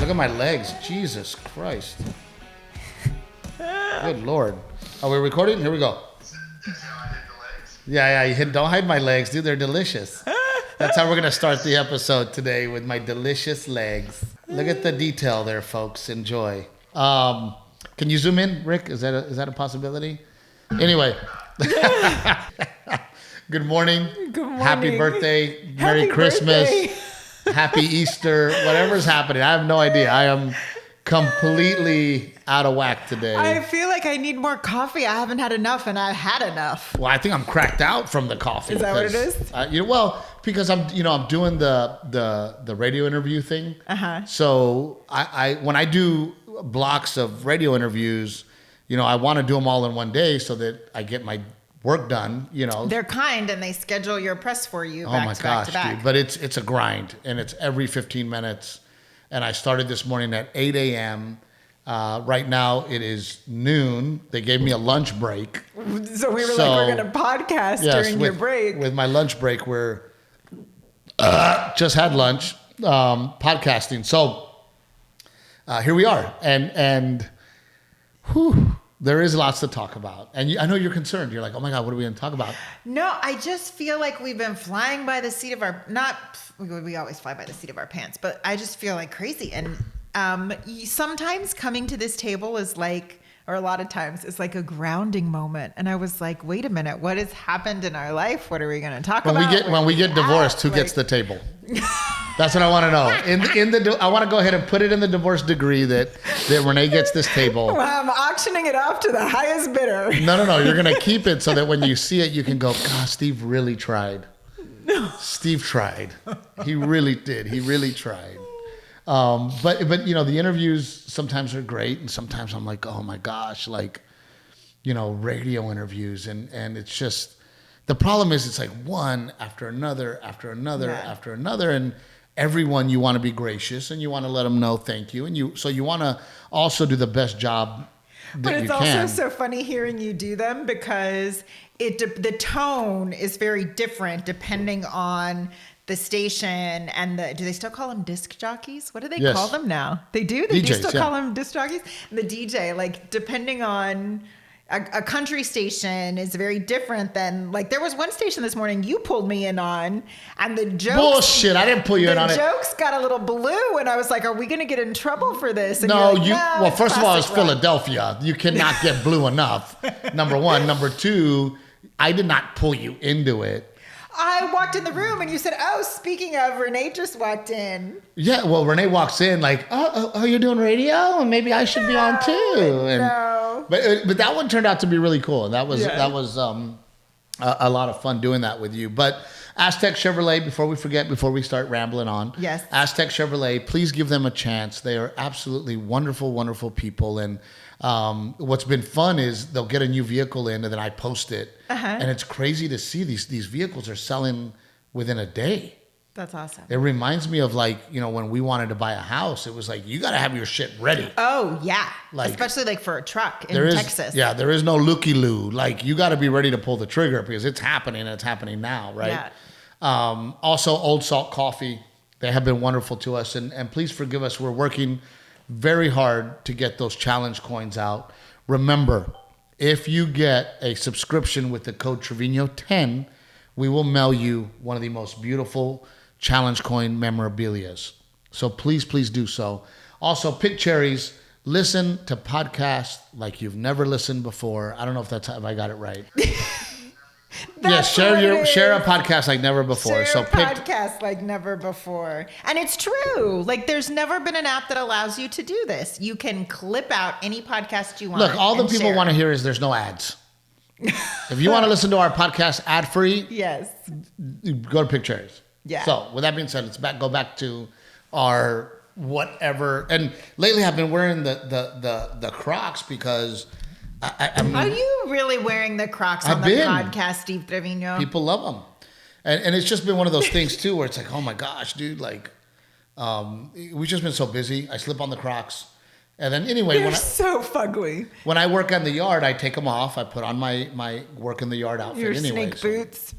Look at my legs. Jesus Christ. Good Lord. Are we recording? Here we go. Yeah, you hit. Don't hide my legs, dude. They're delicious. That's how we're going to start the episode today, with my delicious legs. Look at the detail there, folks. Enjoy. Can you zoom in, Rick? Is that a possibility? Anyway. Good morning. Good morning. Happy birthday. Merry Christmas. Happy Easter. Whatever's happening. I have no idea. I am completely out of whack today. I feel like I need more coffee. I haven't had enough, and I've had enough. Well, I think I'm cracked out from the coffee. Is that what it is? Because I'm doing the radio interview thing. Uh-huh. So I when I do blocks of radio interviews, I want to do them all in one day so that I get my work done. They're kind, and they schedule your press for you back to back to back. Dude, but it's a grind, and it's every 15 minutes. And I started this morning at 8 a.m. Right now it is noon. They gave me a lunch break. So we're going to podcast during your break. With my lunch break, we're just had lunch, podcasting. So here we are. And there is lots to talk about. And I know you're concerned. You're like, oh my God, what are we going to talk about? No, I just feel like we've been flying by the seat of our, we always fly by the seat of our pants, but I just feel like crazy. And sometimes coming to this table is like, or a lot of times it's like a grounding moment. And I was like, wait a minute, what has happened in our life? What are we going to talk about? When we get divorced, who gets the table? That's what I want to know. I want to go ahead and put it in the divorce decree that Renae gets this table. Well, I'm auctioning it off to the highest bidder. No. You're going to keep it so that when you see it, you can go, God, Steve really tried. No. Steve tried. He really did. He really tried. But the interviews sometimes are great, and sometimes I'm like, oh my gosh, radio interviews, and it's just, the problem is it's like one after another, and everyone, you want to be gracious and you want to let them know thank you, and you want to also do the best job that you can. But it's also so funny hearing you do them, because the tone is very different depending on the station and do they still call them disc jockeys? What do they call them now? They do? They do still call them disc jockeys? The DJ, depending on a country station is very different than, there was one station this morning you pulled me in on, and the jokes. Bullshit, I didn't pull you in on it. The jokes got a little blue, and I was like, are we going to get in trouble for this? And well, first of all, it's Philadelphia. You cannot get blue enough. Number one. Number two, I did not pull you into it. I walked in the room and you said, oh, speaking of, Renae just walked in. Yeah, well, Renae walks in oh, you're doing radio? And maybe I should be on too. And, no. But that one turned out to be really cool. And that was a lot of fun doing that with you. But Aztec Chevrolet, before we start rambling on. Yes. Aztec Chevrolet, please give them a chance. They are absolutely wonderful, wonderful people. And what's been fun is they'll get a new vehicle in, and then I post it. Uh-huh. And it's crazy to see these vehicles are selling within a day. That's awesome. It reminds me of when we wanted to buy a house, it was like, you got to have your shit ready. Oh yeah. Especially for a truck in Texas. Yeah. There is no looky-loo. You got to be ready to pull the trigger, because it's happening, and it's happening now. Right. Yeah. Also Old Salt Coffee. They have been wonderful to us, and please forgive us. We're working very hard to get those challenge coins out. Remember, if you get a subscription with the code Trevino10, we will mail you one of the most beautiful challenge coin memorabilias. So please do so. Also, pick Cherries. Listen to podcasts like you've never listened before. I don't know if I got it right. Share a podcast like never before. Podcast like never before. And it's true. There's never been an app that allows you to do this. You can clip out any podcast you want. Look, all the people want to hear is there's no ads. If you want to listen to our podcast ad-free, yes, go to Pick Cherries. Yeah. So with that being said, let's go back to our whatever. And lately I've been wearing the Crocs because I mean, are you really wearing the Crocs on the podcast, Steve Trevino? People love them. And it's just been one of those things too, where it's like, oh my gosh, dude, we've just been so busy. I slip on the Crocs. And then anyway, They're so fugly. When I work on the yard, I take them off. I put on my work in the yard outfit. Your anyway, snake boots.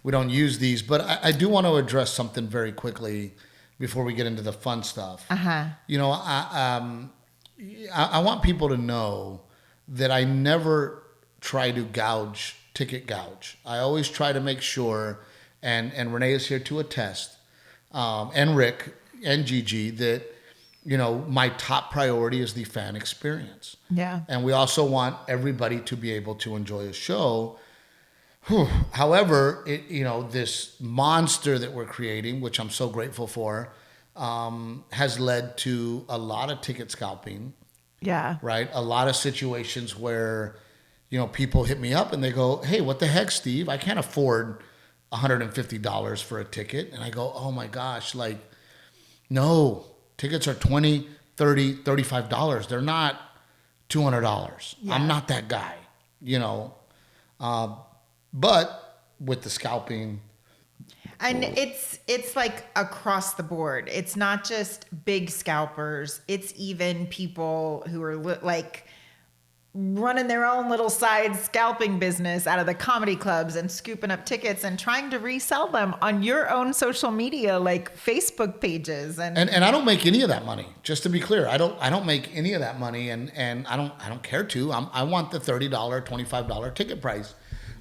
We don't use these, but I do want to address something very quickly before we get into the fun stuff. Uh-huh. I want people to know that I never try to ticket gouge. I always try to make sure, and Renae is here to attest, and Rick and Gigi, that, my top priority is the fan experience. Yeah. And we also want everybody to be able to enjoy a show. However, this monster that we're creating, which I'm so grateful for, has led to a lot of ticket scalping. Yeah. Right. A lot of situations where, people hit me up and they go, "Hey, what the heck, Steve? I can't afford $150 for a ticket." And I go, "Oh my gosh, no, tickets are $20, $30, $35. They're not $200. Yeah. I'm not that guy, But with the scalping, and it's like across the board. It's not just big scalpers. It's even people who are running their own little side scalping business out of the comedy clubs and scooping up tickets and trying to resell them on your own social media, like Facebook pages. And I don't make any of that money. Just to be clear, I don't make any of that money, and I don't care to. I want the $30, $25 ticket price.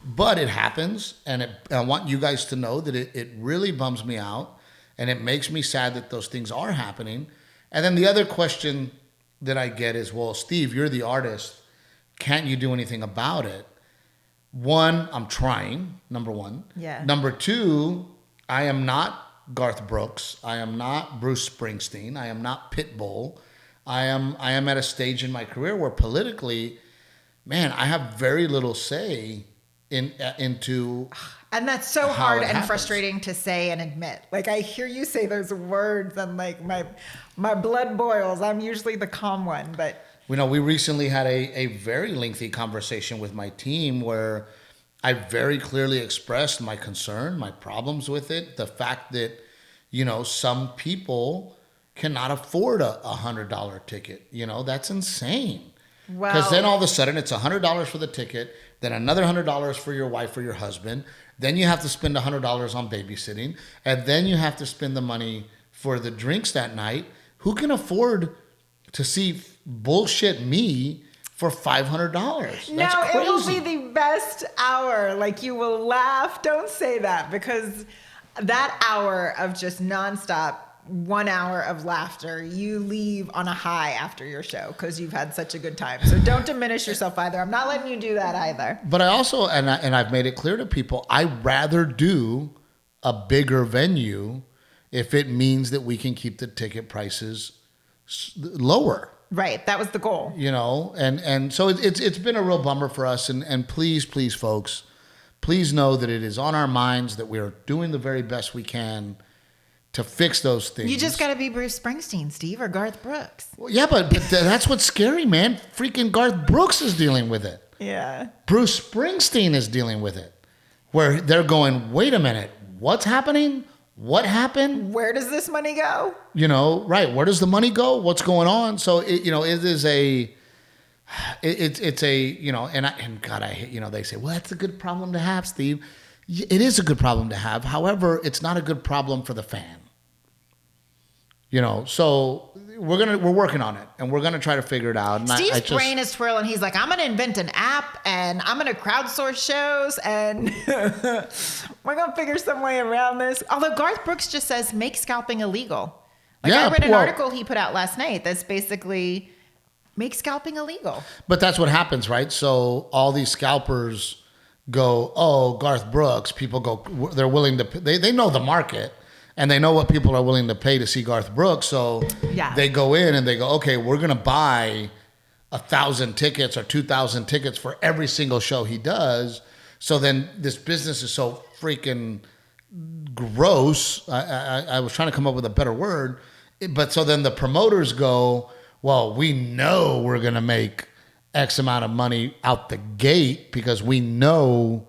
But it happens, and I want you guys to know that it really bums me out, and it makes me sad that those things are happening. And then the other question that I get is, well, Steve, you're the artist. Can't you do anything about it? One, I'm trying, number one. Yeah. Number two, I am not Garth Brooks. I am not Bruce Springsteen. I am not Pitbull. I am at a stage in my career where politically, man, I have very little say into, and that's so hard and happens. Frustrating to say and admit. I hear you say those words and my blood boils. I'm usually the calm one, but we recently had a very lengthy conversation with my team where I very clearly expressed my concern, my problems with it, the fact that some people cannot afford a $100 ticket. That's insane. Because then all of a sudden it's $100 for the ticket, then another $100 for your wife or your husband. Then you have to spend $100 on babysitting, and then you have to spend the money for the drinks that night. Who can afford to see bullshit me for $500? That's no, crazy. It will be the best hour. You will laugh. Don't say that, because that hour of just nonstop 1 hour of laughter, you leave on a high after your show because you've had such a good time. So don't diminish yourself either. I'm not letting you do that either. But I also, and I've made it clear to people, I'd rather do a bigger venue if it means that we can keep the ticket prices lower. Right. That was the goal. And so it's been a real bummer for us. And please, folks, please know that it is on our minds, that we are doing the very best we can to fix those things. You just got to be Bruce Springsteen, Steve, or Garth Brooks. Well, yeah, but that's what's scary, man. Freaking Garth Brooks is dealing with it. Yeah. Bruce Springsteen is dealing with it. Where they're going, wait a minute, what's happening? What happened? Where does this money go? Right. Where does the money go? What's going on? So, it is a, it's a, and God, I hate, they say, well, that's a good problem to have, Steve. It is a good problem to have. However, it's not a good problem for the fan. So we're working on it, and we're gonna try to figure it out. And Steve's brain is twirling. He's like, I'm gonna invent an app, and I'm gonna crowdsource shows, and we're gonna figure some way around this. Although Garth Brooks just says make scalping illegal. I read an article he put out last night that's basically make scalping illegal. But that's what happens, right? So all these scalpers go, oh, Garth Brooks. People go, they're willing to. They know the market. And they know what people are willing to pay to see Garth Brooks. So they go in and they go, okay, we're going to buy 1,000 tickets or 2,000 tickets for every single show he does. So then this business is so freaking gross. I was trying to come up with a better word. But so then the promoters go, well, we know we're going to make X amount of money out the gate because we know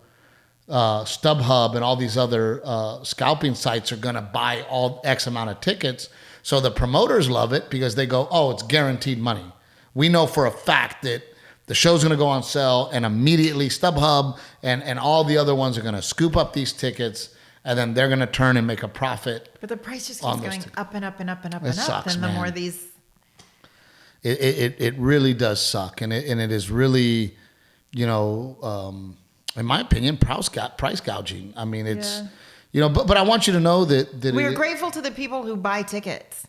StubHub and all these other scalping sites are going to buy all X amount of tickets. So the promoters love it because they go, oh, it's guaranteed money. We know for a fact that the show's going to go on sale, and immediately StubHub and all the other ones are going to scoop up these tickets, and then they're going to turn and make a profit. But the price just keeps going up and up and up and up and up. Sucks, and the man. more these... It really does suck. And it is really, in my opinion, price gouging. I mean, it's, but I want you to know that we're grateful to the people who buy tickets.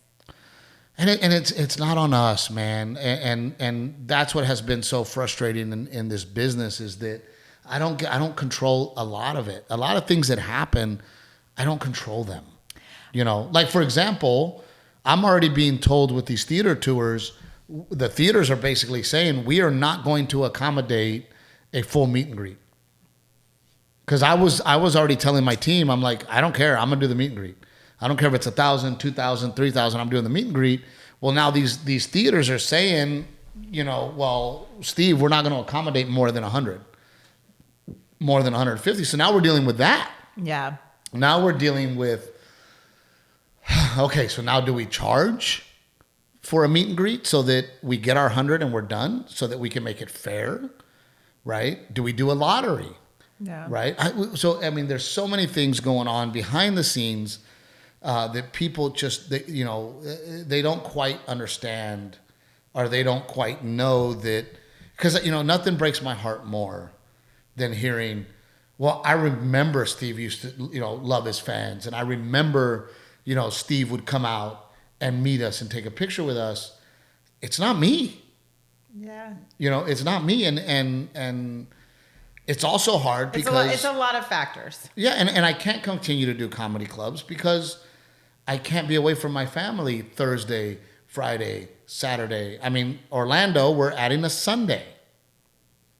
And it's not on us, man. And that's what has been so frustrating in this business is that I don't control a lot of it. A lot of things that happen, I don't control them. Like for example, I'm already being told with these theater tours, the theaters are basically saying we are not going to accommodate a full meet and greet. Because I was already telling my team, I'm like, I don't care. I'm gonna do the meet and greet. I don't care if it's 1,000, 2,000, 3,000. I'm doing the meet and greet. Well, now these theaters are saying, well, Steve, we're not going to accommodate more than 100, more than 150. So now we're dealing with that. Yeah. Now we're dealing with, okay, so now do we charge for a meet and greet so that we get our 100 and we're done so that we can make it fair, right? Do we do a lottery? Yeah. Right? There's so many things going on behind the scenes that people just, they don't quite understand or they don't quite know that, because, nothing breaks my heart more than hearing, well, I remember Steve used to, love his fans. And I remember, Steve would come out and meet us and take a picture with us. It's not me. Yeah. It's not me. And it's also hard because it's a lot of factors. Yeah. And I can't continue to do comedy clubs because I can't be away from my family Thursday, Friday, Saturday. I mean, Orlando, we're adding a Sunday.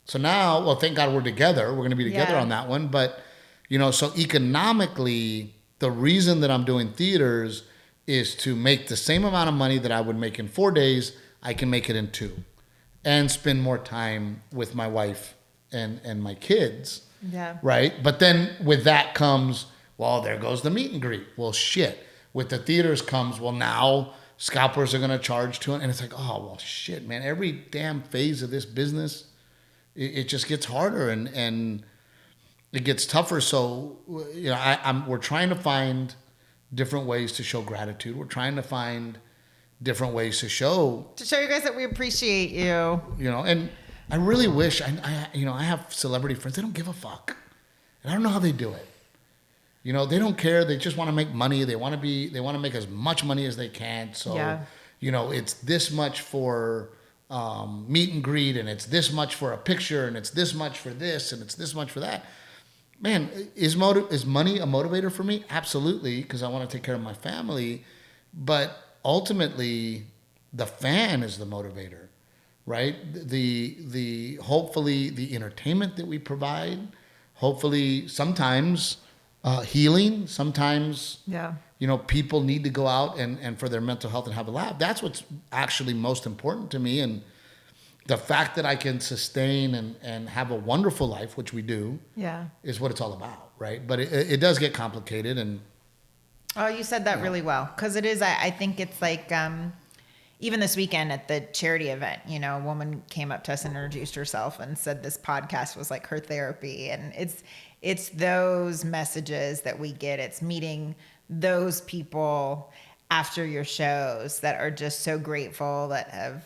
So now, well, thank God we're together. We're going to be together on that one. But, so economically, the reason that I'm doing theaters is to make the same amount of money that I would make in 4 days, I can make it in 2. And spend more time with my wife and my kids. Yeah. Right? But then with that comes, well, there goes the meet and greet. Well, shit. With the theaters comes, well, now scalpers are going to charge $200. And it's like, oh, well, shit, man. Every damn phase of this business, it just gets harder and it gets tougher. So, we're trying to find different ways to show gratitude. We're trying to find different ways to show you guys that we appreciate you. And I really wish, I have celebrity friends. They don't give a fuck. And I don't know how they do it. They don't care. They just want to make money. They want to make as much money as they can. So, it's this much for meet and greet, and it's this much for a picture, and it's this much for this, and it's this much for that. Man, is money a motivator for me? Absolutely, because I want to take care of my family. But ultimately, the fan is the motivator, right? The hopefully the entertainment that we provide, hopefully sometimes healing, sometimes people need to go out and for their mental health and have a laugh. That's what's actually most important to me. And the fact that I can sustain and have a wonderful life, which we do, is what it's all about, right? But it does get complicated. And oh, you said that really well, because it is. I think it's like even this weekend at the charity event, a woman came up to us and introduced herself and said this podcast was like her therapy, and it's those messages that we get. It's meeting those people after your shows that are just so grateful, that have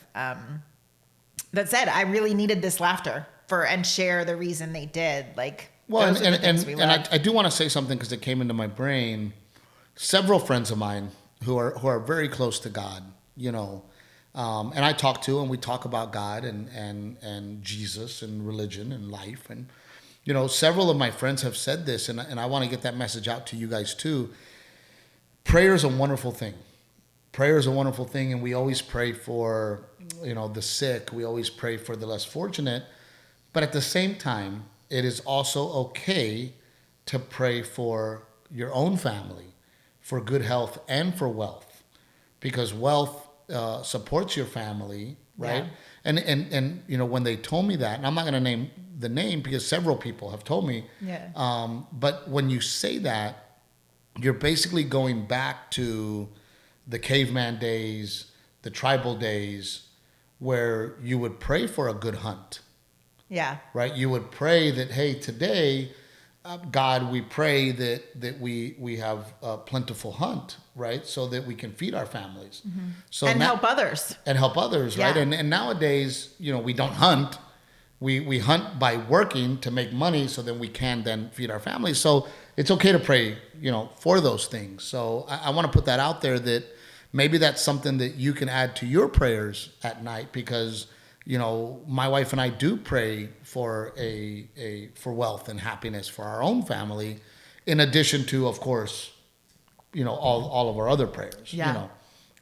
that said, I really needed this laughter and share the reason they did. Like, well, and I do want to say something because it came into my brain. Several friends of mine who are very close to God, and I talk to, and we talk about God and Jesus and religion and life. And, several of my friends have said this, and I want to get that message out to you guys too. Prayer is a wonderful thing. Prayer is a wonderful thing, and we always pray for, the sick. We always pray for the less fortunate. But at the same time, it is also okay to pray for your own family, for good health and for wealth, because wealth supports your family, right? Yeah. And when they told me that, and I'm not going to name the name because several people have told me, but when you say that, you're basically going back to the caveman days, the tribal days, where you would pray for a good hunt. Yeah. Right? You would pray that, hey, today God, we pray that we have a plentiful hunt, right? So that we can feed our families. Mm-hmm. So and help others. And help others, right? And nowadays, we don't hunt. We hunt by working to make money so then we can then feed our families. So it's okay to pray, for those things. So I want to put that out there that maybe that's something that you can add to your prayers at night because my wife and I do pray for for wealth and happiness for our own family, in addition to, of course, all of our other prayers. Yeah.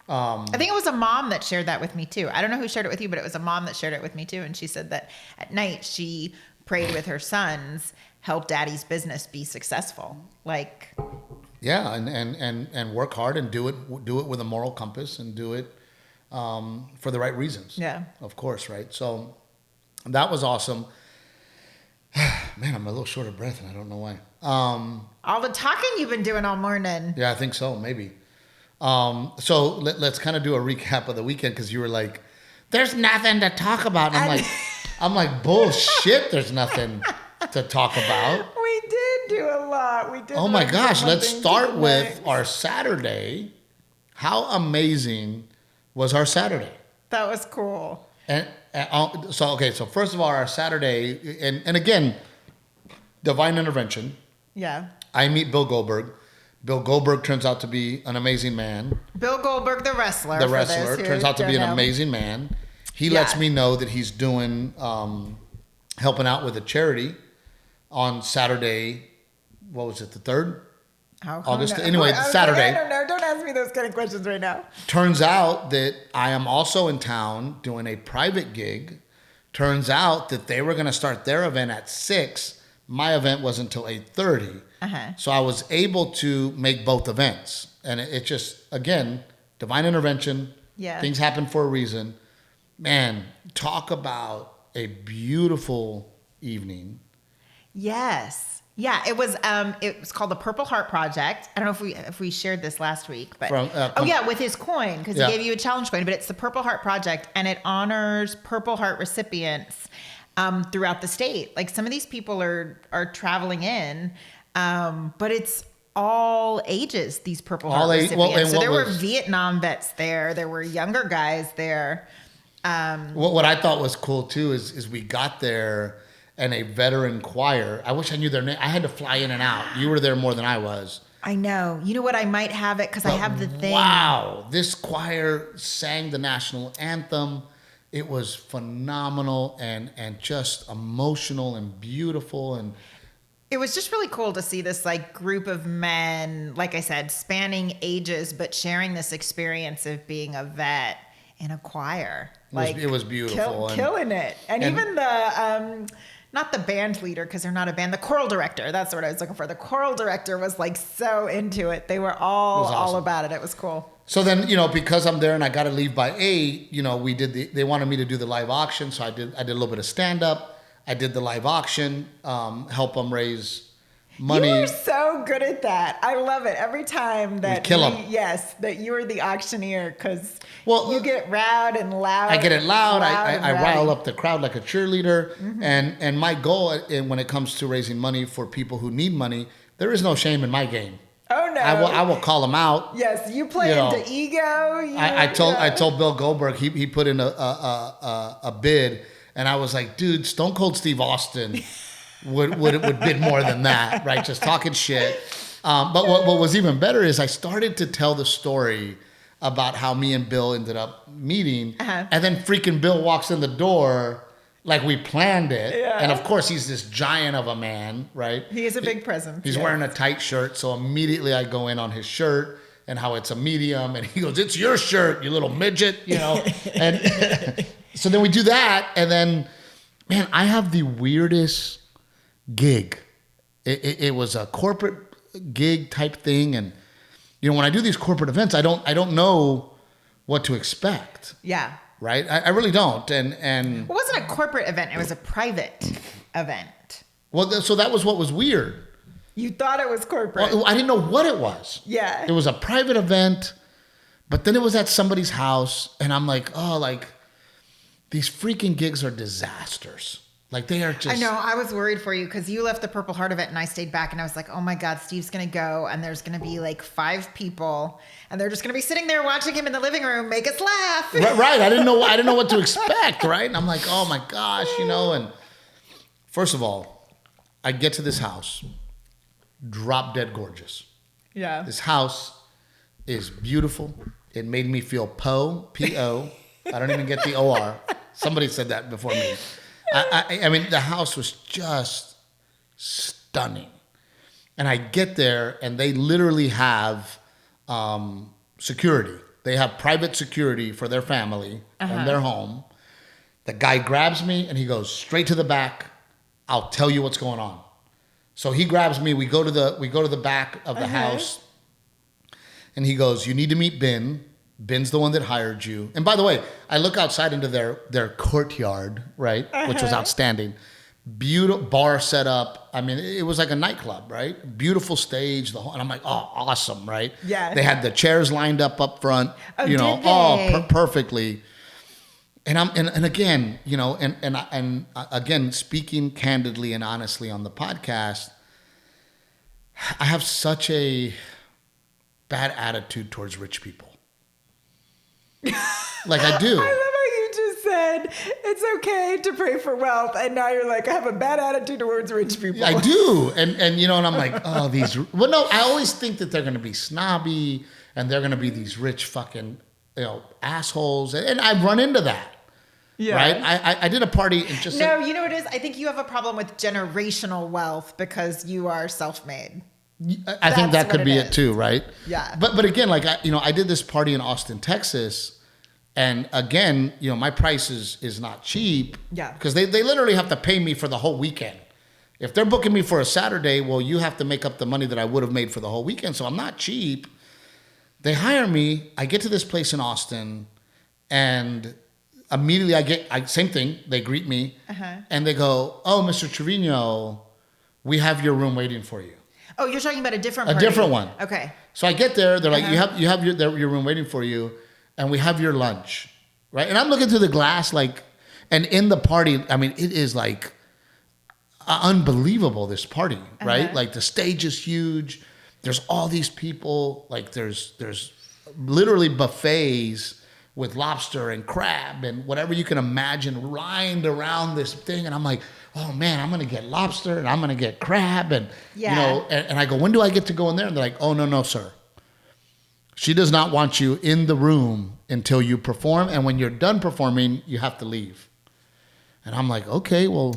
I think it was a mom that shared that with me too. I don't know who shared it with you, but it was a mom that shared it with me too. And she said that at night she prayed with her sons, help daddy's business be successful. Yeah, and work hard and do it with a moral compass and do it for the right reasons. Yeah. Of course, right? So that was awesome. Man, I'm a little short of breath and I don't know why. All the talking you've been doing all morning. Yeah, I think so, maybe. So let's kind of do a recap of the weekend because you were like, there's nothing to talk about. And I'm like, bullshit, there's nothing to talk about. We did do a lot. We did. Oh my gosh, let's start with our Saturday. How amazing was our Saturday? That was cool. So first of all, our Saturday, and again, divine intervention. Yeah. I meet Bill Goldberg. Bill Goldberg turns out to be an amazing man. Bill Goldberg, the wrestler. Turns out to be an amazing man. He lets me know that he's doing, helping out with a charity on Saturday. What was it, the 3rd? August. Anyway, Saturday. I don't know. Don't ask me those kind of questions right now. Turns out that I am also in town doing a private gig. Turns out that they were going to start their event at 6. My event was until 8:30. Uh-huh. So I was able to make both events. And it just, again, divine intervention. Yeah. Things happen for a reason. Man, talk about a beautiful evening. Yes. Yeah, it was called the Purple Heart Project. I don't know if we shared this last week, but with his coin, because he gave you a challenge coin, but it's the Purple Heart Project and it honors Purple Heart recipients throughout the state. Like some of these people are traveling in, but it's all ages, these Purple Heart recipients. So there were Vietnam vets there. There were younger guys there. What I thought was cool too is we got there and a veteran choir. I wish I knew their name. I had to fly in and out. You were there more than I was. I know. You know what? I might have it because I have the thing. Wow. This choir sang the national anthem. It was phenomenal and just emotional and beautiful. And it was just really cool to see this group of men, like I said, spanning ages, but sharing this experience of being a vet in a choir. It was beautiful. Killing it. And even the... not the band leader, because they're not a band. The choral director, that's what I was looking for. The choral director was so into it. They were all about it. It was cool. So then, because I'm there and I got to leave by 8, they wanted me to do the live auction. So I did a little bit of stand up. I did the live auction, help them raise money. You were so good at that. I love it. Every time that that you were the auctioneer, because you get loud and loud. I get it loud. I rile up the crowd like a cheerleader. Mm-hmm. And my goal when it comes to raising money for people who need money, there is no shame in my game. Oh no! I will call them out. Yes, you play into ego. I told Bill Goldberg he put in a bid, and I was like, dude, Stone Cold Steve Austin would bid more than that, right? Just talking shit. But what was even better is I started to tell the story about how me and Bill ended up meeting, and then freaking Bill walks in the door like we planned it. Yeah. And of course, he's this giant of a man, right? He is a big presence. He's wearing a tight shirt, so immediately I go in on his shirt and how it's a medium, and he goes, "It's your shirt, you little midget," And so then we do that, and then, man, I have the weirdest gig. It was a corporate gig type thing, and when I do these corporate events, I don't know what to expect. Yeah. Right? I really don't. And it wasn't a corporate event. It was a private event. Well, so that was what was weird. You thought it was corporate. Well, I didn't know what it was. Yeah. It was a private event, but then it was at somebody's house, and I'm like, these freaking gigs are disasters. Like they are just. I know. I was worried for you because you left the Purple Heart event and I stayed back and I was like, oh my God, Steve's going to go and there's going to be like 5 people and they're just going to be sitting there watching him in the living room make us laugh. Right. I didn't know what to expect. Right. And I'm like, oh my gosh, and first of all, I get to this house, drop dead gorgeous. Yeah. This house is beautiful. It made me feel P-O. I don't even get the O-R. Somebody said that before me. I mean, the house was just stunning. And I get there, and they literally have security. They have private security for their family and their home. The guy grabs me, and he goes straight to the back. I'll tell you what's going on. So he grabs me. We go to the back of the house, and he goes, "You need to meet Ben. Ben's the one that hired you." And by the way, I look outside into their courtyard, right, which was outstanding. Beautiful bar set up. I mean, it was like a nightclub, right? Beautiful stage. And I'm like, oh, awesome, right? Yeah. They had the chairs lined up front, Oh, perfectly. And again, again, speaking candidly and honestly on the podcast, I have such a bad attitude towards rich people. Like I do. I love how you just said it's okay to pray for wealth, and now you're like, I have a bad attitude towards rich people. I do, and I'm like, oh, these. Well, no, I always think that they're going to be snobby, and they're going to be these rich fucking assholes, and I've run into that. Yeah. Right. I did a party and just. No, you know what it is? I think you have a problem with generational wealth because you are self-made. I think that could be it too, right? Yeah. But again, like I did this party in Austin, Texas, and again, my price is not cheap. Yeah. Because they literally have to pay me for the whole weekend. If they're booking me for a Saturday, well, you have to make up the money that I would have made for the whole weekend. So I'm not cheap. They hire me. I get to this place in Austin, and immediately same thing. They greet me, and they go, "Oh, Mr. Trevino, we have your room waiting for you." Oh, you're talking about a different party. A different one. Okay. So I get there. They're like, you have your room waiting for you, and we have your lunch, right? And I'm looking through the glass, like, and in the party, I mean, it is like unbelievable. This party, right? Like the stage is huge. There's all these people. Like there's literally buffets with lobster and crab and whatever you can imagine lined around this thing. And I'm like, oh man, I'm going to get lobster and I'm going to get crab. And, and I go, when do I get to go in there? And they're like, oh, no, sir. She does not want you in the room until you perform. And when you're done performing, you have to leave. And I'm like, okay, well.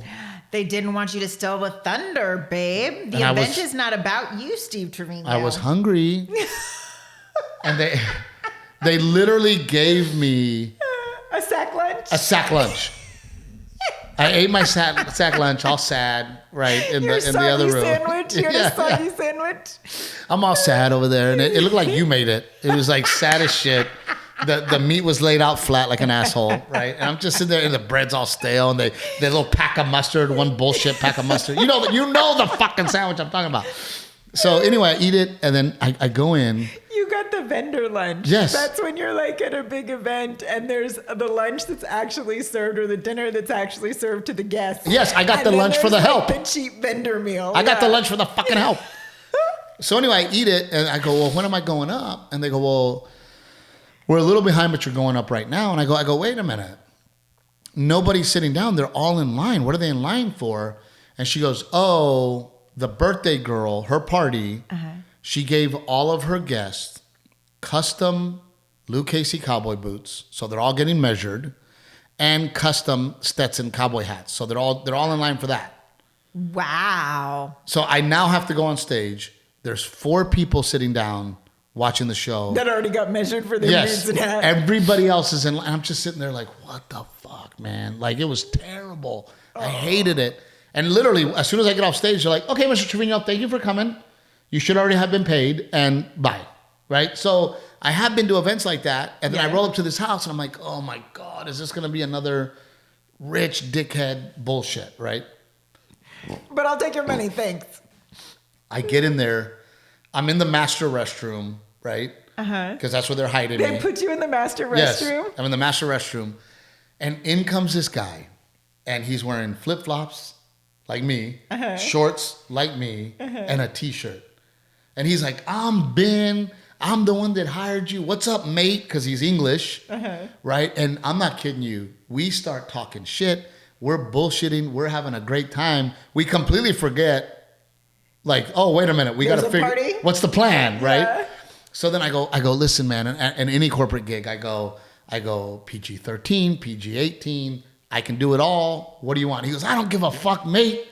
They didn't want you to steal the thunder, babe. The event is not about you, Steve Trevino. I was hungry. And they literally gave me a sack lunch. A sack lunch. I ate my sack lunch, all sad, right in the other room. Sandwich. You had a soggy sandwich. I'm all sad over there, and it looked like you made it. It was like sad as shit. The meat was laid out flat like an asshole, right? And I'm just sitting there, and the bread's all stale, and the little pack of mustard, one bullshit pack of mustard. You know the fucking sandwich I'm talking about. So anyway, I eat it, and then I go in. You got the vendor lunch. Yes. That's when you're like at a big event and there's the lunch that's actually served or the dinner that's actually served to the guests. Yes, I got the lunch for the help. The cheap vendor meal. I got the lunch for the fucking help. So anyway, I eat it and I go, well, when am I going up? And they go, well, we're a little behind, but you're going up right now. And I go, wait a minute. Nobody's sitting down. They're all in line. What are they in line for? And she goes, oh, the birthday girl, her party, she gave all of her guests custom Lou Casey cowboy boots, so they're all getting measured, and custom Stetson cowboy hats, so they're all in line for that. Wow! So I now have to go on stage. There's 4 people sitting down watching the show that already got measured for their boots and hats. Everybody else is in line. I'm just sitting there like, what the fuck, man? Like it was terrible. I hated it. And literally, as soon as I get off stage, they're like, okay, Mr. Trevino, thank you for coming. You should already have been paid, and bye. Right? So I have been to events like that, and then I roll up to this house, and I'm like, oh my God, is this going to be another rich dickhead bullshit, right? But I'll take your money, thanks. I get in there. I'm in the master restroom, right? Because that's where they're hiding me. They put you in the master restroom? Yes, I'm in the master restroom. And in comes this guy. and he's wearing flip-flops like me, shorts like me, and a t-shirt. And he's like, I'm Ben. I'm the one that hired you. What's up, mate? Because he's English, right? And I'm not kidding you. We start talking shit. We're bullshitting. We're having a great time. We completely forget, like, oh, wait a minute. We got to figure party? What's the plan, right? Yeah. So then I go, listen, man, and any corporate gig, I go PG-13, PG-18. I can do it all. What do you want? He goes, I don't give a fuck, mate.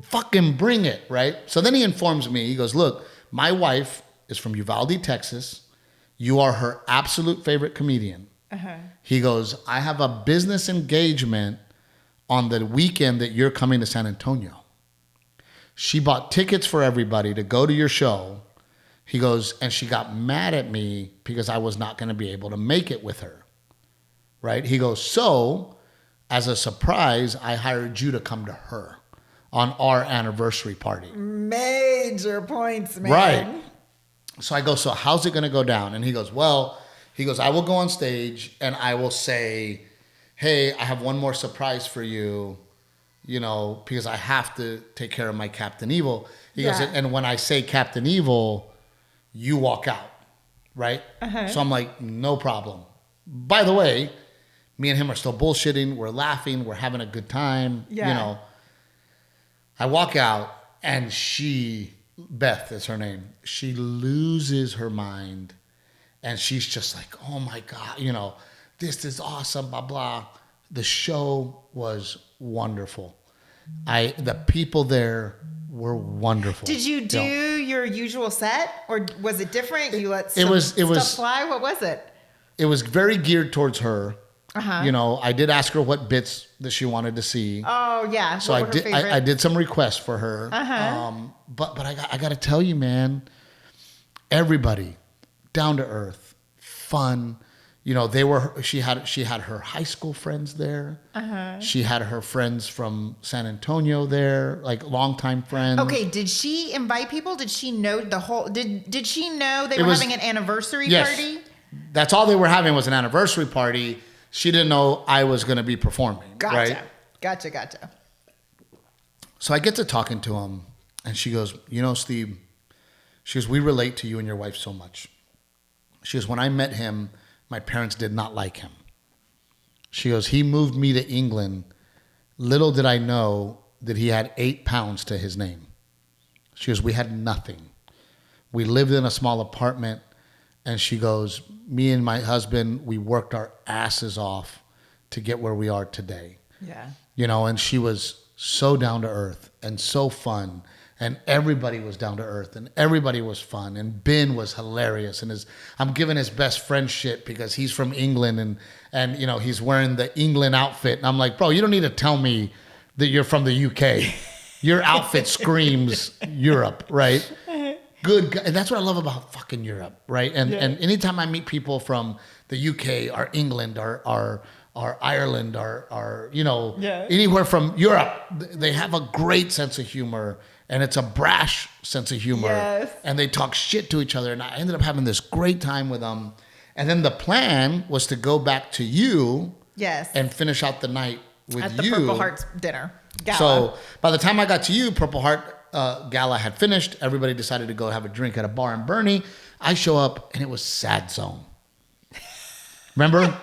Fucking bring it, right? So then he informs me. He goes, look, my wife is from Uvalde, Texas. You are her absolute favorite comedian. He goes, I have a business engagement on the weekend that you're coming to San Antonio. She bought tickets for everybody to go to your show. He goes, and she got mad at me because I was not going to be able to make it with her, right? He goes, so as a surprise, I hired you to come to her on our anniversary party. Major points, man. Right. So I go, so how's it going to go down? And he goes, I will go on stage and I will say, hey, I have one more surprise for you, because I have to take care of my Captain Evil. He goes, and when I say Captain Evil, you walk out, right? So I'm like, no problem. By the way, me and him are still bullshitting. We're laughing. We're having a good time. Yeah. I walk out and Beth is her name. She loses her mind and she's just like, oh my God, this is awesome, blah, blah. The show was wonderful. The people there were wonderful. Did you do your usual set or was it different? You let stuff fly? What was it? It was very geared towards her. I did ask her what bits that she wanted to see. Oh yeah. So I did some requests for her. But I got to tell you, man, everybody down to earth, fun. She had her high school friends there. She had her friends from San Antonio there, like longtime friends. Okay, did she invite people? Did she know did she know they were having an anniversary party? That's all they were having was an anniversary party. She didn't know I was going to be performing. Gotcha. Right? Gotcha. So I get to talking to him, and she goes, Steve, she goes, we relate to you and your wife so much. She goes, when I met him, my parents did not like him. She goes, he moved me to England. Little did I know that he had 8 pounds to his name. She goes, we had nothing. We lived in a small apartment. And she goes, me and my husband, we worked our asses off to get where we are today. Yeah. And she was so down to earth and so fun. And everybody was down to earth and everybody was fun. And Ben was hilarious. And I'm giving his best friend shit because he's from England and he's wearing the England outfit. And I'm like, bro, you don't need to tell me that you're from the UK. Your outfit screams Europe, right? Good. And that's what I love about fucking Europe, right? And anytime I meet people from the UK or England or Ireland or anywhere from Europe, they have a great sense of humor. And it's a brash sense of humor. Yes. And they talk shit to each other. And I ended up having this great time with them. And then the plan was to go back to you. Yes. And finish out the night with you. At the Purple Hearts dinner gala. So by the time I got to you, Purple Heart gala had finished. Everybody decided to go have a drink at a bar in Bernie. I show up and it was sad zone. Remember?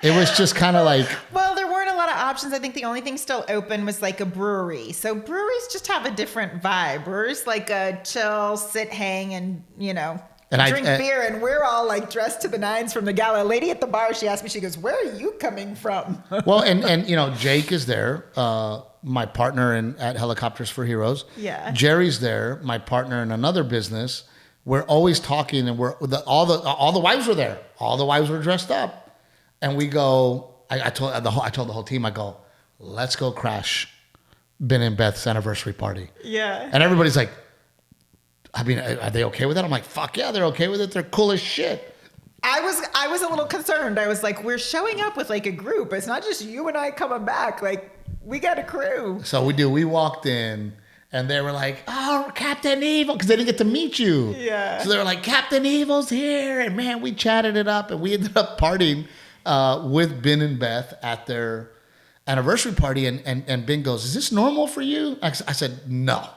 It was just kind of like... Well, there weren't a lot of options. I think the only thing still open was like a brewery. So breweries just have a different vibe. Breweries like a chill, sit, hang, and drink beer. And we're all like dressed to the nines from the gala. A lady at the bar, she asked me, she goes, where are you coming from? Well, and Jake is there, my partner at Helicopters for Heroes. Yeah. Jerry's there, my partner in another business. We're always talking, and all the wives were there. All the wives were dressed up. And we go, I told the whole team, I go, let's go crash Ben and Beth's anniversary party. Yeah. And everybody's like, I mean, are they okay with that? I'm like, fuck yeah, they're okay with it. They're cool as shit. I was a little concerned. I was like, we're showing up with like a group. It's not just you and I coming back. Like, we got a crew. So we do. We walked in. And they were like, oh, Captain Evil, because they didn't get to meet you. Yeah. So they were like, Captain Evil's here. And man, we chatted it up. And we ended up partying with Ben and Beth at their anniversary party, and Ben goes, "Is this normal for you?" I said, "No."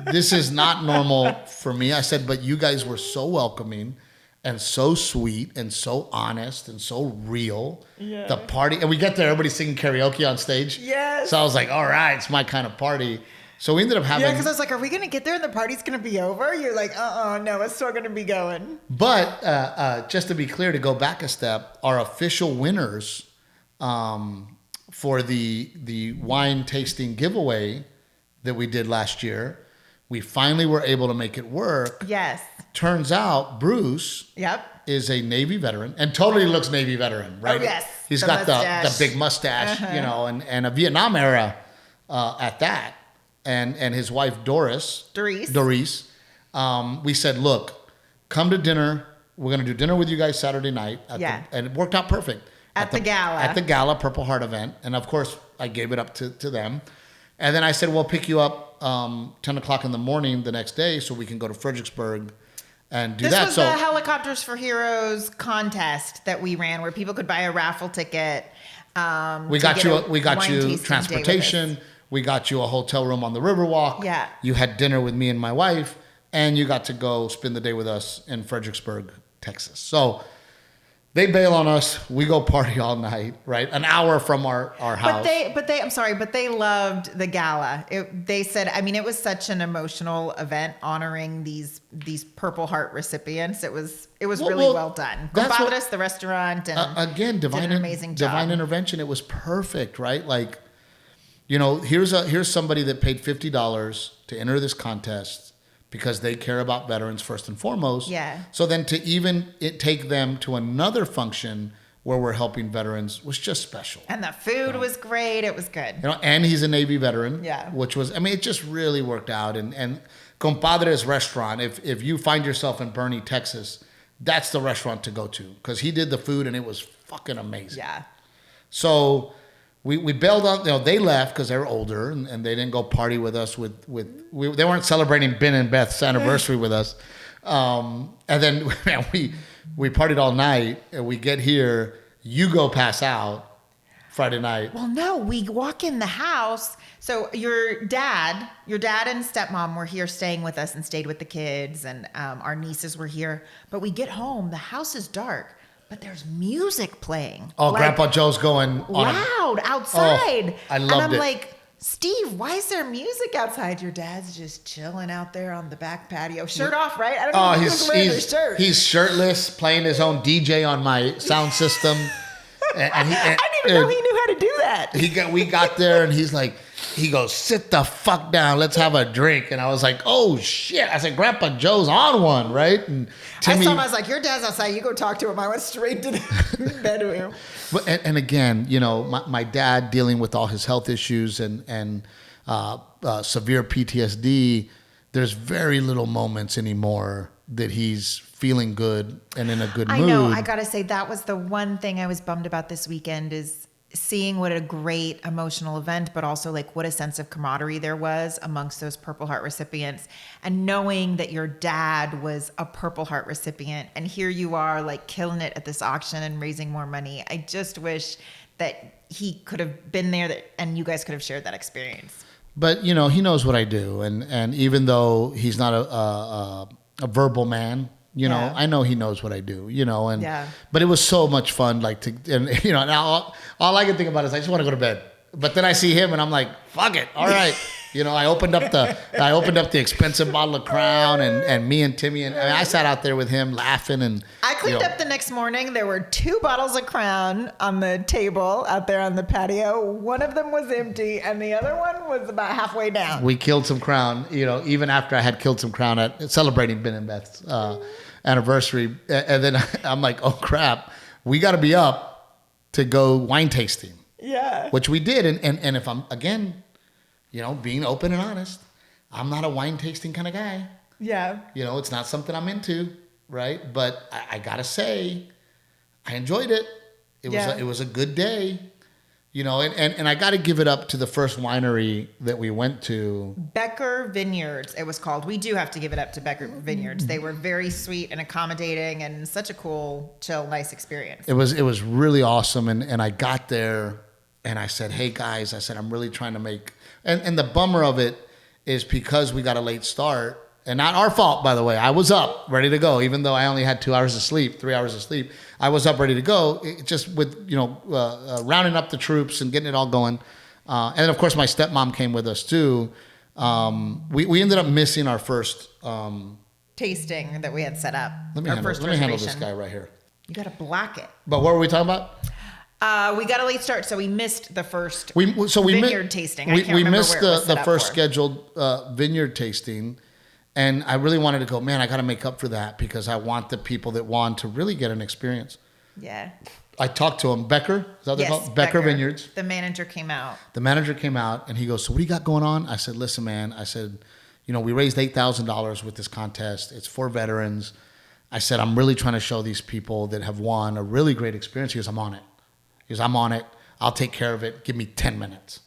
This is not normal for me. I said, but you guys were so welcoming and so sweet and so honest and so real. Yeah. The party, and we get there, everybody's singing karaoke on stage. Yes. So I was like, all right, it's my kind of party. So we ended up having... Yeah, because I was like, are we going to get there and the party's going to be over? You're like, no, it's still going to be going. But just to be clear, to go back a step, our official winners for the wine tasting giveaway that we did last year, we finally were able to make it work. Yes. Turns out Bruce is a Navy veteran and totally looks Navy veteran, right? Oh, yes. He's got the big mustache, and a Vietnam era at that. And his wife, Doris. We said, look, come to dinner. We're going to do dinner with you guys Saturday night. And it worked out perfect. At the gala. At the gala, Purple Heart event. And of course, I gave it up to them. And then I said, we'll pick you up 10 o'clock in the morning the next day so we can go to Fredericksburg and do that. This was the Helicopters for Heroes contest that we ran where people could buy a raffle ticket. We got you transportation. We got you a hotel room on the Riverwalk. Yeah. You had dinner with me and my wife, and you got to go spend the day with us in Fredericksburg, Texas. So they bail on us. We go party all night, right? An hour from our house. But they loved the gala. They said, I mean, it was such an emotional event honoring these Purple Heart recipients. It was really well done. Compadres, the restaurant, and again, did an amazing job. Divine intervention. It was perfect, right? Like, here's somebody that paid $50 to enter this contest because they care about veterans first and foremost. Yeah. So then to even take them to another function where we're helping veterans was just special. And the food was great. It was good. And he's a Navy veteran. Yeah. Which was, it just really worked out. And Compadre's restaurant, if you find yourself in Bernie, Texas, that's the restaurant to go to because he did the food and it was fucking amazing. Yeah. So we bailed on, they left because they were older and they didn't go party with us they weren't celebrating Ben and Beth's anniversary with us. And then we partied all night and we get here, you go pass out Friday night. Well, no, we walk in the house. So your dad and stepmom were here staying with us and stayed with the kids and our nieces were here. But we get home, the house is dark. But there's music playing. Oh, Grandpa Joe's going loud outside. Oh, I loved it. And I'm like, Steve, why is there music outside? Your dad's just chilling out there on the back patio. Shirt off, right? I don't know if he was wearing his shirt. He's shirtless, playing his own DJ on my sound system. I didn't even know he knew how to do that. We got there and he goes, sit the fuck down. Let's have a drink. And I was like, oh shit. I said, Grandpa Joe's on one, right? And Timmy, I saw him, I was like, your dad's outside. You go talk to him. I went straight to the bedroom. And again, my dad dealing with all his health issues and severe PTSD, there's very little moments anymore that he's feeling good and in a good mood. I know. I got to say, that was the one thing I was bummed about this weekend is seeing what a great emotional event, but also like what a sense of camaraderie there was amongst those Purple Heart recipients, and knowing that your dad was a Purple Heart recipient and here you are like killing it at this auction and raising more money. I just wish that he could have been there and you guys could have shared that experience. But he knows what I do, and even though he's not a verbal man, I know he knows what I do, but it was so much fun, and now all I can think about is I just want to go to bed. But then I see him and I'm like, fuck it. All right. I opened up the expensive bottle of Crown and me and Timmy and I sat out there with him laughing and I cleaned up the next morning. There were 2 bottles of Crown on the table out there on the patio. One of them was empty and the other one was about halfway down. We killed some Crown, even after I had killed some Crown at celebrating Ben and Beth's anniversary. And then I'm like, oh crap, we got to be up to go wine tasting. Yeah. Which we did. And if I'm, again, being open and honest, I'm not a wine tasting kind of guy. Yeah. It's not something I'm into, right? But I got to say, I enjoyed it. It was a good day. And I got to give it up to the first winery that we went to. Becker Vineyards, it was called. We do have to give it up to Becker Vineyards. They were very sweet and accommodating and such a cool, chill, nice experience. It was really awesome. And I got there And I said, hey guys, I said, I'm really trying to make, and the bummer of it is because we got a late start, and not our fault, by the way. I was up ready to go, even though I only had 3 hours of sleep. I was up ready to go. It just with, rounding up the troops and getting it all going. And then of course my stepmom came with us too. We ended up missing our first, tasting that we had set up. Let me handle this guy right here. You got to block it. But what were we talking about? We got a late start, so we missed the first vineyard tasting. We missed the first scheduled vineyard tasting, and I really wanted to go, man, I got to make up for that because I want the people that won to really get an experience. Yeah. I talked to him, Becker, is that what they call it? Becker Vineyards. The manager came out. And he goes, so what do you got going on? I said, listen, man, I said, we raised $8,000 with this contest. It's for veterans. I said, I'm really trying to show these people that have won a really great experience. He goes, I'm on it. I'm on it. I'll take care of it. Give me 10 minutes.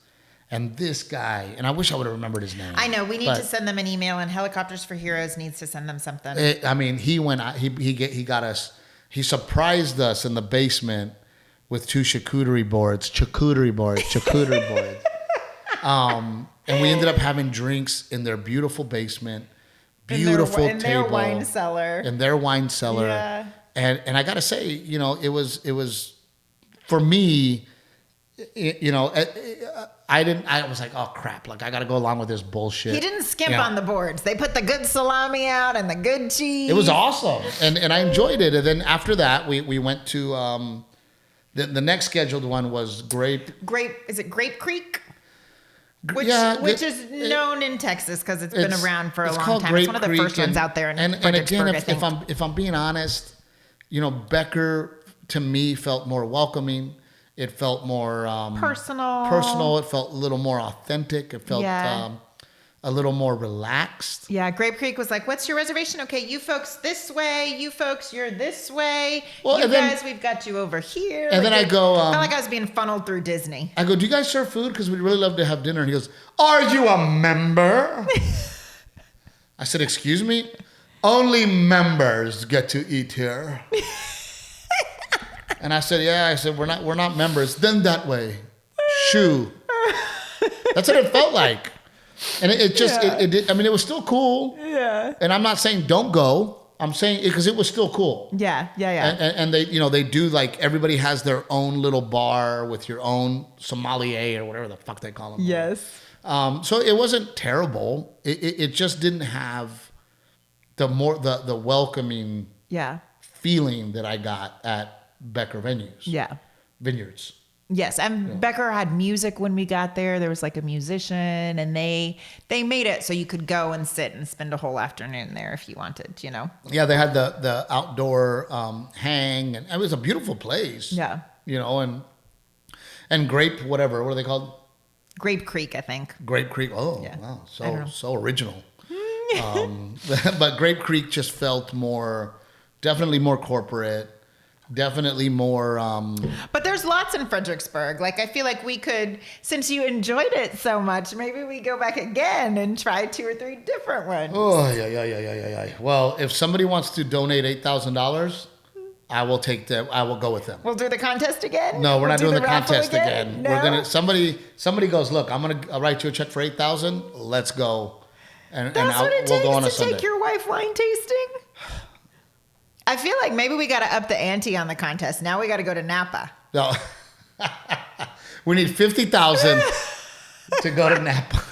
And this guy, and I wish I would have remembered his name. I know. We need to send them an email, and Helicopters for Heroes needs to send them something. He went out. He got us. He surprised us in the basement with 2 charcuterie boards. And we ended up having drinks in their beautiful basement, beautiful table. In their wine cellar. Yeah. And I got to say, it was for me, I was like, oh crap, like I got to go along with this bullshit. He didn't skimp on the boards. They put the good salami out and the good cheese. It was awesome. And I enjoyed it. And then after that, we went to, the next scheduled one was is it Grape Creek? Which is known in Texas because it's been around for a long time. It's one of the first ones out there in Fredericksburg, again, if I'm being honest, Becker to me felt more welcoming. It felt more personal. It felt a little more authentic. It felt a little more relaxed. Yeah, Grape Creek was like, what's your reservation? Okay, you folks this way. You folks, you're this way. Well, we've got you over here. And then I go... I felt like I was being funneled through Disney. I go, do you guys serve food? Because we'd really love to have dinner. And he goes, are you a member? I said, excuse me? Only members get to eat here. And I said, yeah. I said, we're not members. Then that way. Shoo. That's what it felt like. And it did. I mean, it was still cool. Yeah. And I'm not saying don't go. I'm saying because it was still cool. Yeah. And they, they do like everybody has their own little bar with your own sommelier or whatever the fuck they call them. Yes. So it wasn't terrible. It just didn't have the welcoming feeling that I got at Becker Vineyards. Yes, and Becker had music when we got there. There was like a musician, and they made it so you could go and sit and spend a whole afternoon there if you wanted, Yeah, they had the outdoor hang, and it was a beautiful place. Yeah. And grape, whatever, what are they called? Grape Creek, I think. Grape Creek. Oh, yeah. Wow, so original. But Grape Creek just felt definitely more corporate. Definitely more. But there's lots in Fredericksburg. Like, I feel like we could, since you enjoyed it so much, maybe we go back again and try 2 or 3 different ones. Oh, yeah. Well, if somebody wants to donate $8,000, I will take that. I will go with them. We'll do the contest again? No, we're not doing the contest again. No? We're gonna. Somebody goes, look, I'll write you a check for $8,000. Let's go. We'll go on a Sunday. Take your wife wine tasting. I feel like maybe we got to up the ante on the contest. Now we got to go to Napa. No, we need 50,000 to go to Napa.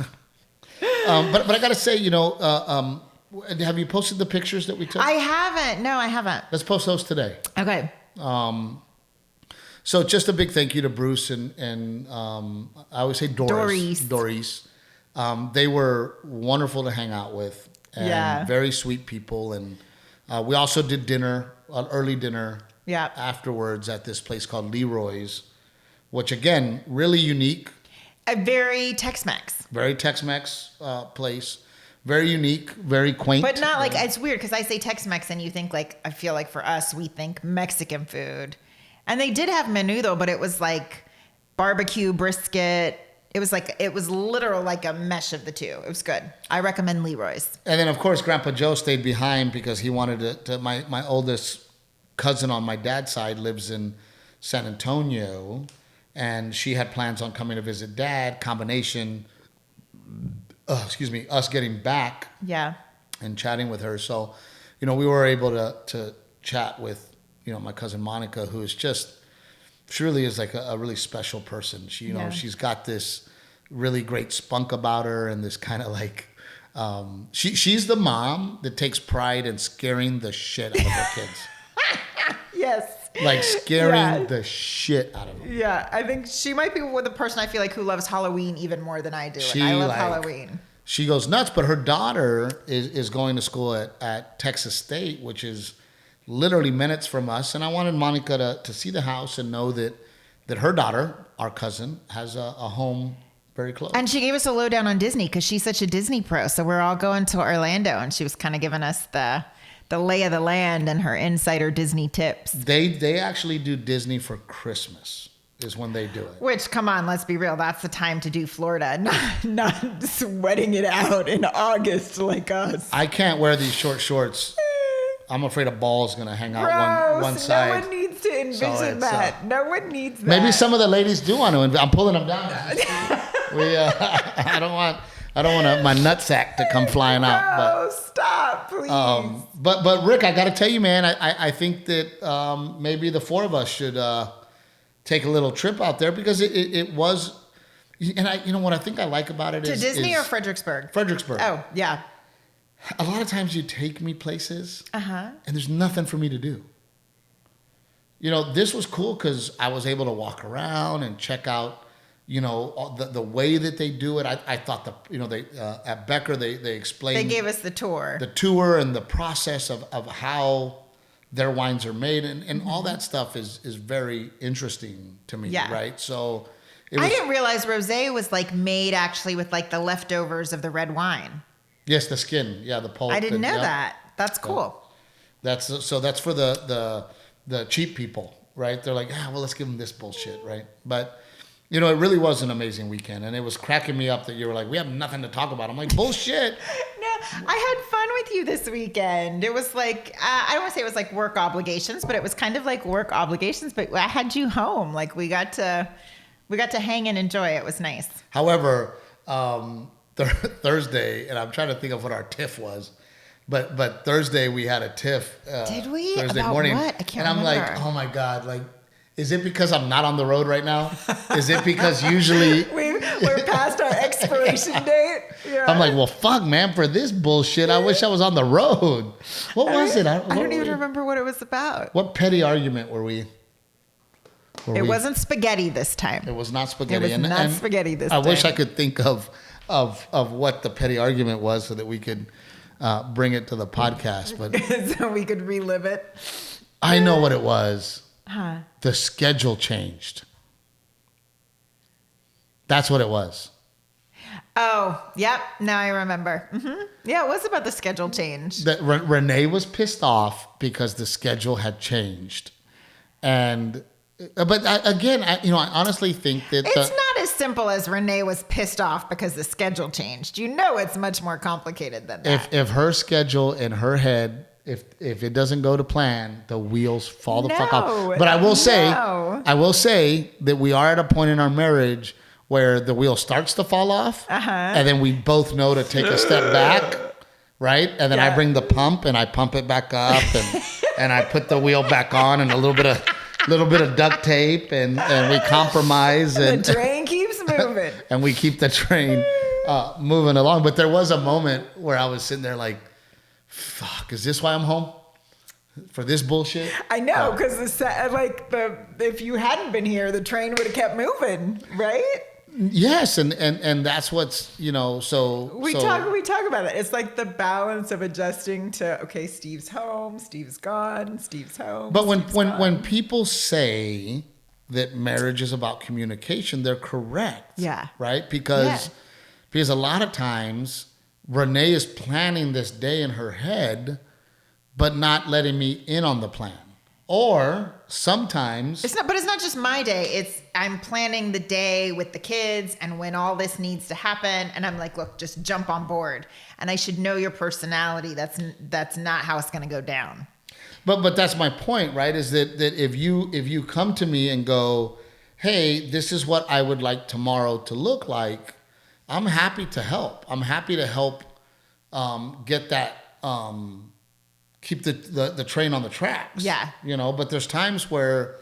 But I got to say, have you posted the pictures that we took? I haven't. No, I haven't. Let's post those today. Okay. So just a big thank you to Bruce and I always say Doris. They were wonderful to hang out with and very sweet people. And we also did dinner, an early dinner afterwards at this place called Leroys, which again, really unique. A very Tex-Mex. Very Tex-Mex place. Very unique, very quaint. But not like, it's weird because I say Tex-Mex and you think like, I feel like for us, we think Mexican food. And they did have menudo, but it was like barbecue, brisket. It was literal like a mesh of the two. It was good. I recommend Leroy's. And then of course, Grandpa Joe stayed behind because he wanted to my oldest cousin on my dad's side lives in San Antonio. and she had plans on coming to visit Dad. Combination, us getting back, and chatting with her. So, we were able to chat with my cousin Monica, who is she really is like a really special person. She she's got this really great spunk about her, and this kind of like. She's the mom that takes pride in scaring the shit out of her kids. Yes. Like scaring the shit out of them. Yeah, I think she might be the person I feel like who loves Halloween even more than I do. And I love Halloween. She goes nuts, but her daughter is going to school at Texas State, which is literally minutes from us. And I wanted Monica to see the house and know that her daughter, our cousin, has a home very close. And she gave us a lowdown on Disney because she's such a Disney pro. So we're all going to Orlando, and she was kind of giving us the lay of the land and her insider Disney tips. They actually do Disney for Christmas is when they do it. Which, come on, let's be real. That's the time to do Florida, not sweating it out in August like us. I can't wear these short shorts. I'm afraid a ball is going to hang out one side. No one needs to envision that. No one needs that. Maybe some of the ladies do want to. I'm pulling them down. I don't want my nutsack to come flying out. But stop, please. But Rick, I got to tell you, man, I think that maybe the four of us should take a little trip out there because it was, and what I think I like about it is Disney or Fredericksburg. Fredericksburg. Oh yeah. A lot of times you take me places, and there's nothing for me to do. This was cool because I was able to walk around and check out. The way that they do it, I thought they at Becker they explained. They gave us the tour and the process of how their wines are made and all that stuff is very interesting to me. Yeah. Right. So I didn't realize rosé was like made actually with like the leftovers of the red wine. Yes, the skin. Yeah, the pulp. I didn't know that. That's cool. That's for the cheap people, right? They're like, well, let's give them this bullshit, right? But. It really was an amazing weekend, and it was cracking me up that you were like, we have nothing to talk about. I'm like, bullshit. No, I had fun with you this weekend. It was like, I don't want to say it was like work obligations, but it was kind of like work obligations, but I had you home. Like we got to hang and enjoy. It was nice. However, Thursday, and I'm trying to think of what our tiff was, but Thursday we had a tiff. Did we? Thursday About morning. What? I can't remember. And I'm like, oh my God, like, is it because I'm not on the road right now? Is it because usually we're past our expiration date? Yeah. I'm like, well, fuck, man, for this bullshit, I wish I was on the road. What was it? I don't even remember what it was about. What petty argument were we? It wasn't spaghetti this time. It was not spaghetti. It was not spaghetti this time. I wish I could think of what the petty argument was so that we could bring it to the podcast, but so we could relive it. I know what it was. Huh. The schedule changed. That's what it was. Oh, yep. Now I remember. Mm-hmm. Yeah, it was about the schedule change. That Renae was pissed off because the schedule had changed. But again, I honestly think that it's not as simple as Renae was pissed off because the schedule changed. It's much more complicated than that. If her schedule in her head, if it doesn't go to plan, the wheels fall the fuck off. But I will say that we are at a point in our marriage where the wheel starts to fall off, and then we both know to take a step back, right? And then I bring the pump and I pump it back up, and I put the wheel back on and a little bit of duct tape, and we compromise, and the train keeps moving, and we keep the train moving along. But there was a moment where I was sitting there like, fuck, is this why I'm home? For this bullshit? I know, because if you hadn't been here, the train would have kept moving, right? Yes, and that's what's, so we talk about it. It's like the balance of adjusting to, okay, Steve's home, Steve's gone, Steve's home. But when people say that marriage is about communication, they're correct. Yeah. Right? Because a lot of times Renae is planning this day in her head, but not letting me in on the plan. Or sometimes it's not just my day. I'm planning the day with the kids and when all this needs to happen. And I'm like, look, just jump on board. And I should know your personality. That's not how it's going to go down. But that's my point, right? Is that if you come to me and go, hey, this is what I would like tomorrow to look like, I'm happy to help. I'm happy to help get that, keep the train on the tracks. Yeah. You know, but there's times where,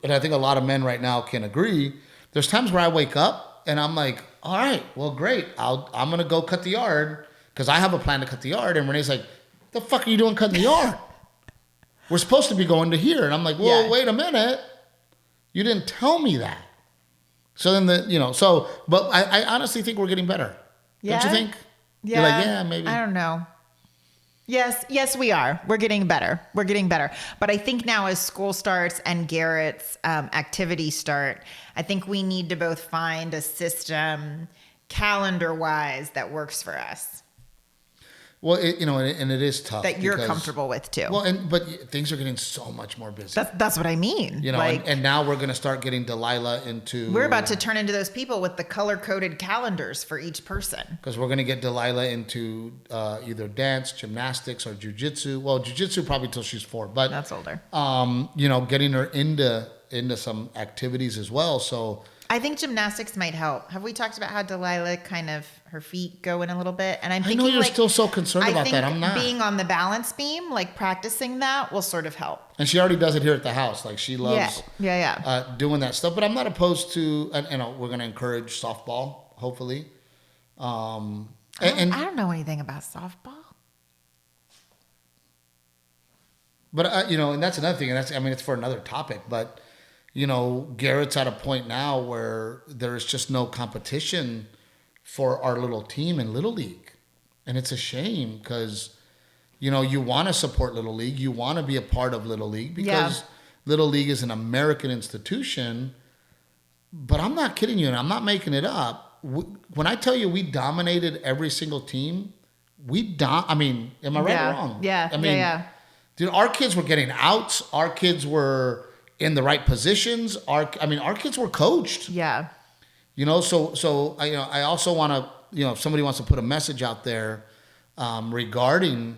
and I think a lot of men right now can agree, there's times where I wake up and I'm like, all right, well, great. I'm going to go cut the yard because I have a plan to cut the yard. And Renee's like, the fuck are you doing cutting the yard? We're supposed to be going to here. And I'm like, well, wait a minute. You didn't tell me that. So then but I honestly think we're getting better. Yeah. Don't you think? Yeah. You're like, yeah, maybe. I don't know. Yes, we are. We're getting better. But I think now as school starts and Garrett's activities start, I think we need to both find a system calendar-wise that works for us. Well, and it is tough. That you're comfortable with too. Well, but things are getting so much more busy. That's what I mean. You know, and now we're going to start getting Delilah into... We're about to turn into those people with the color-coded calendars for each person. Because we're going to get Delilah into either dance, gymnastics, or jujitsu. Well, jujitsu probably till she's 4, but... That's older. Getting her into some activities as well, so... I think gymnastics might help. Have we talked about how Delilah kind of her feet go in a little bit? And I'm thinking, I know you're still so concerned about that. I'm not. Being on the balance beam, like practicing that, will sort of help. And she already does it here at the house. Like she loves doing that stuff. But I'm not opposed to. And we're going to encourage softball, hopefully. I don't know anything about softball. But and that's another thing. And it's for another topic. But Garrett's at a point now where there is just no competition for our little team in Little League. And it's a shame because, you want to support Little League. You want to be a part of Little League because Little League is an American institution. But I'm not kidding you, and I'm not making it up. When I tell you we dominated every single team, am I right or wrong? Yeah. Dude, our kids were getting outs. Our kids were... in the right positions. Our kids were coached. Yeah. So I also want to, if somebody wants to put a message out there regarding,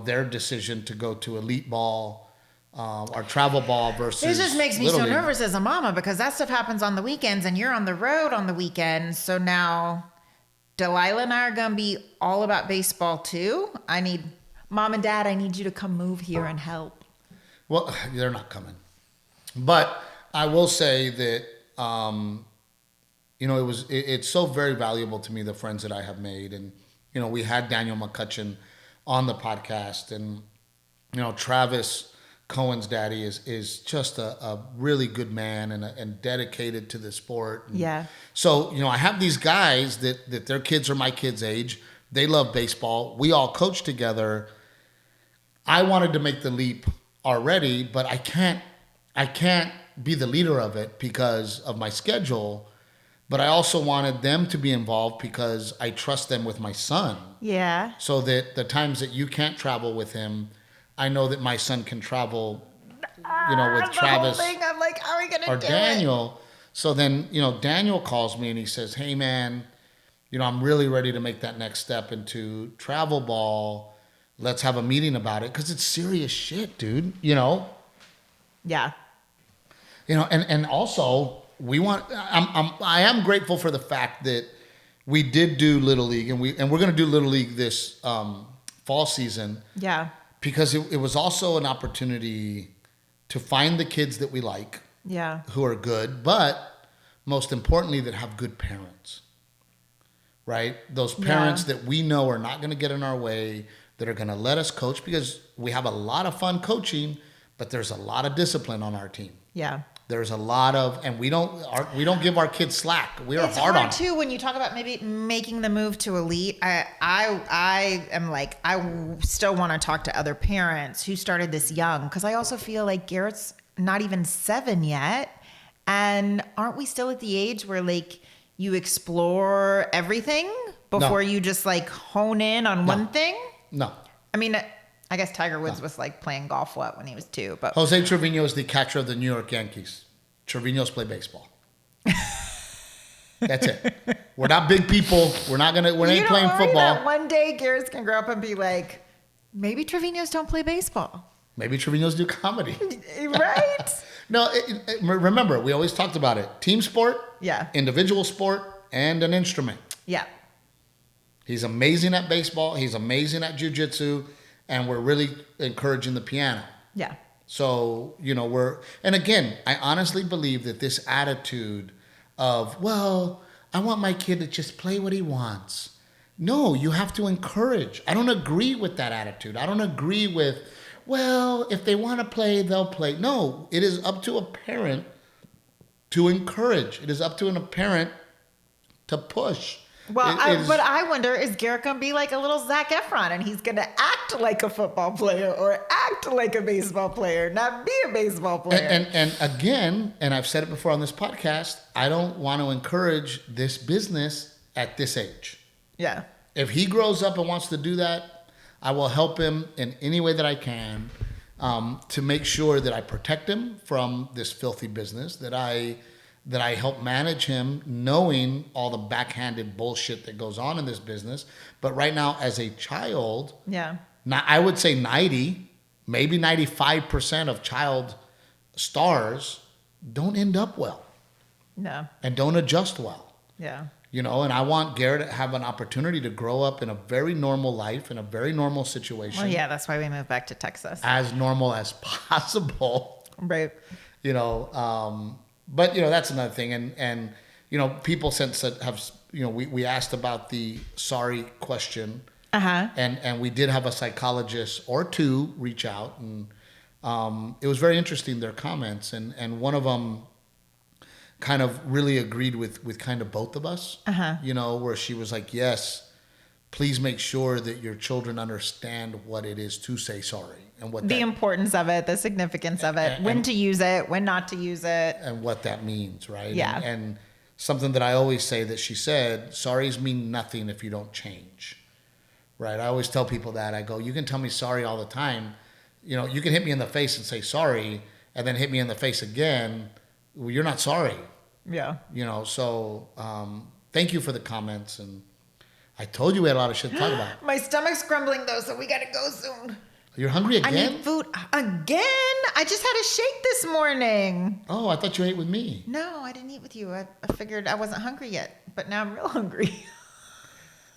their decision to go to elite ball or travel ball versus It just makes me Little so League. nervous as a mama because that stuff happens on the weekends and you're on the road on the weekends. So now Delilah and I are going to be all about baseball too. Mom and Dad, I need you to come move here and help. Well, they're not coming. But I will say that, it's so very valuable to me, the friends that I have made. And, we had Daniel McCutcheon on the podcast and, Travis Cohen's daddy is just a really good man and dedicated to the sport. And so, I have these guys that their kids are my kids' age. They love baseball. We all coach together. I wanted to make the leap already, but I can't be the leader of it because of my schedule, but I also wanted them to be involved because I trust them with my son. Yeah. So that the times that you can't travel with him, I know that my son can travel, with Travis I'm like, how are we going to do Daniel. So then, Daniel calls me and he says, hey man, I'm really ready to make that next step into travel ball. Let's have a meeting about it. 'Cause it's serious shit, dude, Yeah. And also I am grateful for the fact that we did do Little League and we're going to do Little League this fall season. Yeah. Because it was also an opportunity to find the kids that we like. Yeah. Who are good, but most importantly, that have good parents. Right? Those parents that we know are not going to get in our way, that are going to let us coach because we have a lot of fun coaching, but there's a lot of discipline on our team. Yeah. There's a lot of, and we don't give our kids slack. We are hard on them. Too when you talk about maybe making the move to elite. I am like, I still want to talk to other parents who started this young because I also feel like Garrett's not even 7 yet, and aren't we still at the age where like you explore everything before you just like hone in on one thing? No. I mean, I guess Tiger Woods was like playing golf when he was 2, but Jose Trevino is the catcher of the New York Yankees. Trevinos play baseball. That's it. We're not big people. We ain't playing football. That one day Garrett's can grow up and be like, maybe Trevinos don't play baseball. Maybe Trevino's do comedy. Right? No, remember, we always talked about it. Team sport, Yeah. individual sport, and an instrument. Yeah. He's amazing at baseball. He's amazing at jiu-jitsu. And we're really encouraging the piano. Yeah. So, and again, I honestly believe that this attitude of, well, I want my kid to just play what he wants. No, you have to encourage. I don't agree with that attitude. I don't agree with, well, if they want to play, they'll play. No, it is up to a parent to encourage. It is up to a parent to push. Well, but I wonder, is Garrett going to be like a little Zac Efron and he's going to act like a football player or act like a baseball player, not be a baseball player? And again, and I've said it before on this podcast, I don't want to encourage this business at this age. Yeah. If he grows up and wants to do that, I will help him in any way that I can to make sure that I protect him from this filthy business, that I help manage him, knowing all the backhanded bullshit that goes on in this business. But right now, as a child, I would say 90, maybe 95% of child stars don't end up well. No. And don't adjust well. Yeah. And I want Garrett to have an opportunity to grow up in a very normal life, in a very normal situation. Well, yeah, that's why we moved back to Texas. As normal as possible. Right. But that's another thing, and people since have we asked about the sorry question, and we did have a psychologist or two reach out, and it was very interesting, their comments, and one of them kind of really agreed with kind of both of us, where she was like, yes, please make sure that your children understand what it is to say sorry. And what the importance of it, the significance of it, when to use it, when not to use it. And what that means, right? Yeah. And something that I always say that she said, sorries mean nothing if you don't change, right? I always tell people that. I go, you can tell me sorry all the time. You can hit me in the face and say sorry, and then hit me in the face again. Well, you're not sorry. Yeah. So thank you for the comments. And I told you we had a lot of shit to talk about. My stomach's grumbling, though, so we got to go soon. You're hungry again? I need food again. I just had a shake this morning. Oh, I thought you ate with me. No, I didn't eat with you. I figured I wasn't hungry yet, but now I'm real hungry.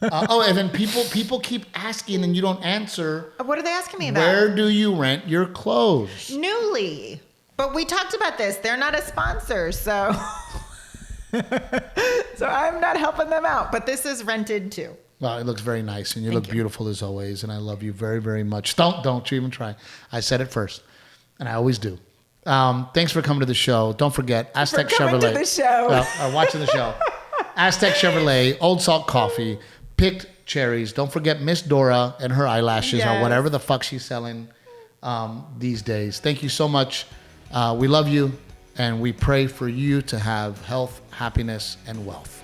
And then people keep asking and you don't answer. What are they asking me about? Where do you rent your clothes? Newly. But we talked about this. They're not a sponsor, so so I'm not helping them out. But this is rented too. Well, it looks very nice, and you look beautiful as always, and I love you very, very much. Don't you even try. I said it first, and I always do. Thanks for coming to the show. Don't forget, Aztec Chevrolet. To the show. Watching the show. Aztec Chevrolet, Old Salt Coffee, picked cherries. Don't forget Miss Dora and her eyelashes or whatever the fuck she's selling these days. Thank you so much. We love you, and we pray for you to have health, happiness, and wealth.